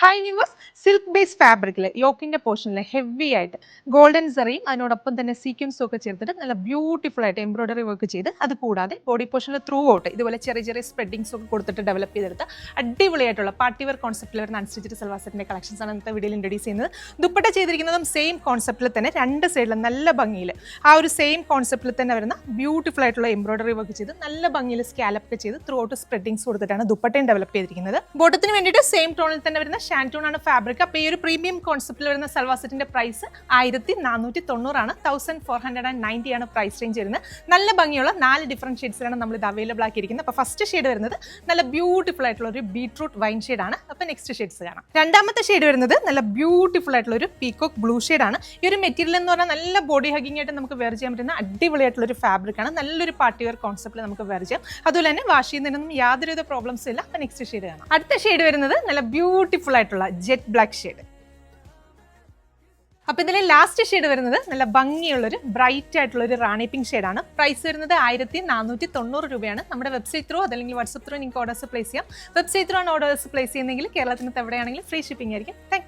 Hi viewers, silk base ഫാബ്രിക്കിൽ യോക്കിന്റെ പോർഷനിൽ heavy ആയിട്ട് ഗോൾഡൻ സെറിയും അതിനോടൊപ്പം തന്നെ സീക്വൻസും ഒക്കെ ചേർത്തിട്ട് നല്ല ബ്യൂട്ടിഫുൾ ആയിട്ട് എംബ്രോയിഡറി വർക്ക് ചെയ്ത്, അത് കൂടാതെ ബോഡി പോർഷനിൽ ത്രൂ ഔട്ട് ഇതുപോലെ ചെറിയ ചെറിയ സ്പ്രെഡിങ്സ് ഒക്കെ കൊടുത്തിട്ട് ഡെവലപ്പ് ചെയ്തെടുത്ത അടിപൊളിയായിട്ടുള്ള പാർട്ടി വെയർ കോൺസെപ്റ്റിൽ വരുന്ന അൺസ്റ്റിച്ചഡ് സൽവാർ സെറ്റിന്റെ കളക്ഷൻസ് ആണ് ഇന്നത്തെ വീഡിയോയിൽ ഇൻട്രൊഡ്യൂസ് ചെയ്യുന്നത്. ദുപ്പട്ട ചെയ്തിരിക്കുന്നതും സെയിം കോൺസെപ്റ്റിൽ തന്നെ രണ്ട് സൈഡിലും നല്ല ഭംഗിയിൽ ആ ഒരു സെയിം കോൺസെപ്റ്റിൽ തന്നെ വരുന്ന ബ്യൂട്ടിഫുൾ ആയിട്ടുള്ള എംബ്രോയിഡറി വർക്ക് ചെയ്ത് നല്ല ഭംഗിയിൽ സ്കാലപ്പ് ചെയ്ത് ത്രൂ ഔട്ട് സ്പ്രെഡിങ്സ് കൊടുത്തിട്ടാണ് ദുപ്പട്ടയും ഡെവലപ്പ് ചെയ്തിരിക്കുന്നത്. ബോട്ടത്തിന് വേണ്ടിയിട്ട് സെയിം ടോണിൽ തന്നെ വരുന്ന ഷാൻറ്റൂൺ ആണ് ഫാബ്രിക്. അപ്പോൾ ഈ ഒരു പ്രീമിയം കോൺസെപ്റ്റിൽ വരുന്ന സൽവാർ സെറ്റിന്റെ പ്രൈസ് 1490 ആണ്. 1490 ആണ് പ്രൈസ് റേഞ്ച് വരുന്നത്. നല്ല ഭംഗിയുള്ള 4 ഡിഫറെന്റ് ഷെയ്ഡ്സിലാണ് നമ്മൾ ഇത് അവൈലബിൾ ആക്കിയിരിക്കുന്നത്. അപ്പോൾ ഫസ്റ്റ് ഷെയ്ഡ് വരുന്നത് നല്ല ബ്യൂട്ടിഫുൾ ആയിട്ടുള്ള ഒരു ബീട്രൂട്ട് വൈൻ ഷെയ്ഡാണ്. അപ്പോൾ നെക്സ്റ്റ് ഷെയ്ഡ്സ് കാണാം. രണ്ടാമത്തെ ഷെയ്ഡ് വരുന്നത് നല്ല ബ്യൂട്ടിഫുൾ ആയിട്ടുള്ള ഒരു പീകോക്ക് ബ്ലൂ ഷെയ്ഡാണ്. ഈ ഒരു മെറ്റീരിയൽ എന്ന് പറഞ്ഞാൽ നല്ല ബോഡി ഹഗിങ് ആയിട്ട് നമുക്ക് വെയർ ചെയ്യാൻ പറ്റുന്ന അടിപൊളിയായിട്ടുള്ള ഒരു ഫാബ്രിക് ആണ്. നല്ലൊരു പാർട്ടി വെയർ കോൺസെപ്റ്റിൽ നമുക്ക് വെയർ ചെയ്യാം. അതുപോലെ തന്നെ വാഷ് ചെയ്യുന്നതിനൊന്നും യാതൊരുവിധ പ്രോബ്ലംസ് ഇല്ല. അപ്പോൾ നെക്സ്റ്റ് ഷെയ്ഡ് കാണാം. അടുത്ത ഷെയ്ഡ് വരുന്നത് നല്ല ബ്യൂട്ടിഫുൾ ആയിട്ടുള്ള ജെറ്റ് ബ്ലാക്ക് ഷെയ്ഡ്. അപ്പോൾ ഇതിലെ ലാസ്റ്റ് ഷെയ്ഡ് വരുന്നത് നല്ല ഭംഗിയുള്ളൊരു ബ്രൈറ്റ് ആയിട്ടുള്ള ഒരു റാണി പിങ്ക് ഷെയ്ഡാണ്. പ്രൈസ് വരുന്നത് 1490 രൂപയാണ്. നമ്മുടെ വെബ്സൈറ്റ് ത്രൂ അതല്ലെങ്കിൽ വാട്സപ്പ് ത്രൂ നിങ്ങൾക്ക് ഓർഡേഴ്സ് പ്ലേസ് ചെയ്യാം. വെബ്സൈറ്റ് ത്രൂ ആണ് ഓർഡേഴ്സ് പ്ലേസ് ചെയ്യുന്നതെങ്കിൽ കേരളത്തിനകത്ത് എവിടെയാണെങ്കിലും ഫ്രീ ഷിപ്പിംഗ് ആയിരിക്കും. താങ്ക്